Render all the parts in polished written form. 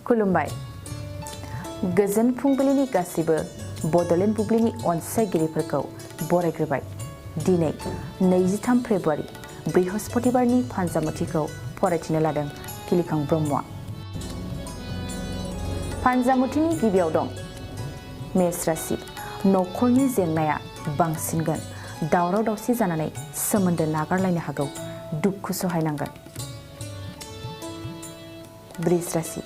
खुलुमबाय गोजोन फुंबिलिनि गासिबो बडलेण्ड बुब्लिनि अनसायगिरिफोरखौ बरायग्रोबाय दिनै 23 फेब्रुआरि बृहस्पतिबारनि फानजामुथिखौ फरायथिनो लादों किलिखां ब्रह्मआ फानजामुथिनि गिबियाव दं मेष राशि नखरनि जेंनाया बांसिनगोन दावराव दावसि जानानै सोमोन्दो नागारलायनो हागौ दुखु सहायनांगोन वृष राशि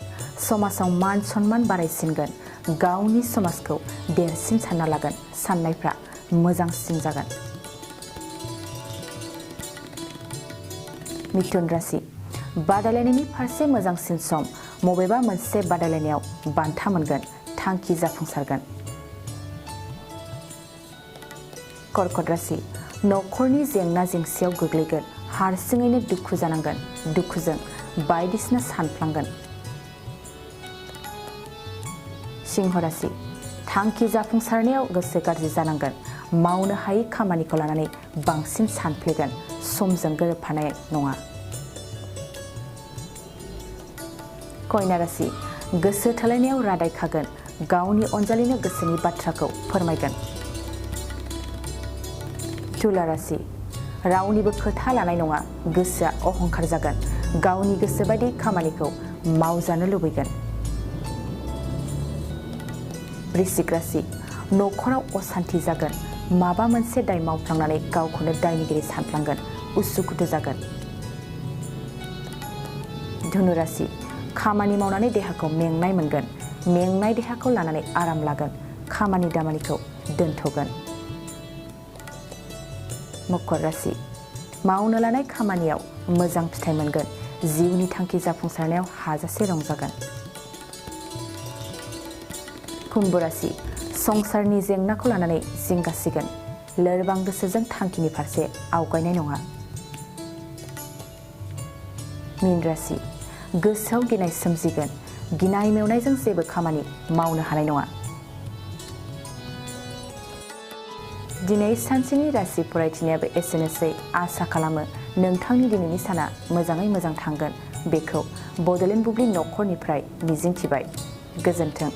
समाजाव मान सन्मान बारायसिनगोन गावनि समाजखौ देरसिन सानना लागोन साननायफ्रा मोजांसिन जागोन मिथुन राशि बादायलायनायनि फारसे मोजांसिन सम मबेबा मोनसे बादायलायनायाव बान्था मोनगोन थांखि जाफुंसारगोन कर्कट राशि नखरनि जेंना जेंसियाव गोग्लैगोन हारसिङैनो दुखु जानांगोन दुखुजों बायदिसिना सानफ्लांगोन सिंह राशि थांखि जाफुंसारनायाव गोसो गाज्रि जानांगोन मावनो हायै खामानिखौ लानानै बांसिन सानफ्लेगोन समजों गोरोबफानाय नङा कन्या राशि गोसो थोलायनायाव रादाय खागोन गावनि अनजालिनो गोसोनि बाथ्राखौ फोरमायगोन तुला राशि रावनिबो खोथा लानाय नङा गोसोआ अहंकार जागोन गावनि गोसो बायदि खामानिखौ मावजानो लुबैगोन वृश्चिक राशि नखराव अशान्ति जागोन माबा मोनसे दाय मावफ्लांनानै गावखौनो दायनिगिरि सानफ्लांगोन उसुखुथु जागोन धनु राशि खामानि मावनानै देहाखौ मेंनाय मोनगोन मेंनाय देहाखौ लानानै आराम लागोन खामानि दामानिखौ दोनथ'गोन मकर राशि मावनो लानाय खामानियाव मोजां फिथाइ मोनगोन जिउनि थांखि जाफुंसारनायाव हाजासे रंजागोन कुम्भ राशि संसारनि जेंनाखौ लानानै जिंगासिगोन लोरबां गोसोजों थांखिनि फारसे आवगायनाय नङा मीन राशि गोसोआव गिनाय सोमजिगोन गिनाय मेवनायजों जेबो खामानि मावनो हानाय नङा दिनै सानसेनि राशि फरायथिनायाबो एसेनोसै आसा खालामो नोंथांनि दिनैनि साना मोजाङै मोजां थांगोन बेखौ बडलेण्ड बुब्लि नखरनिफ्राय मिजिंथिबाय गोजोन्थों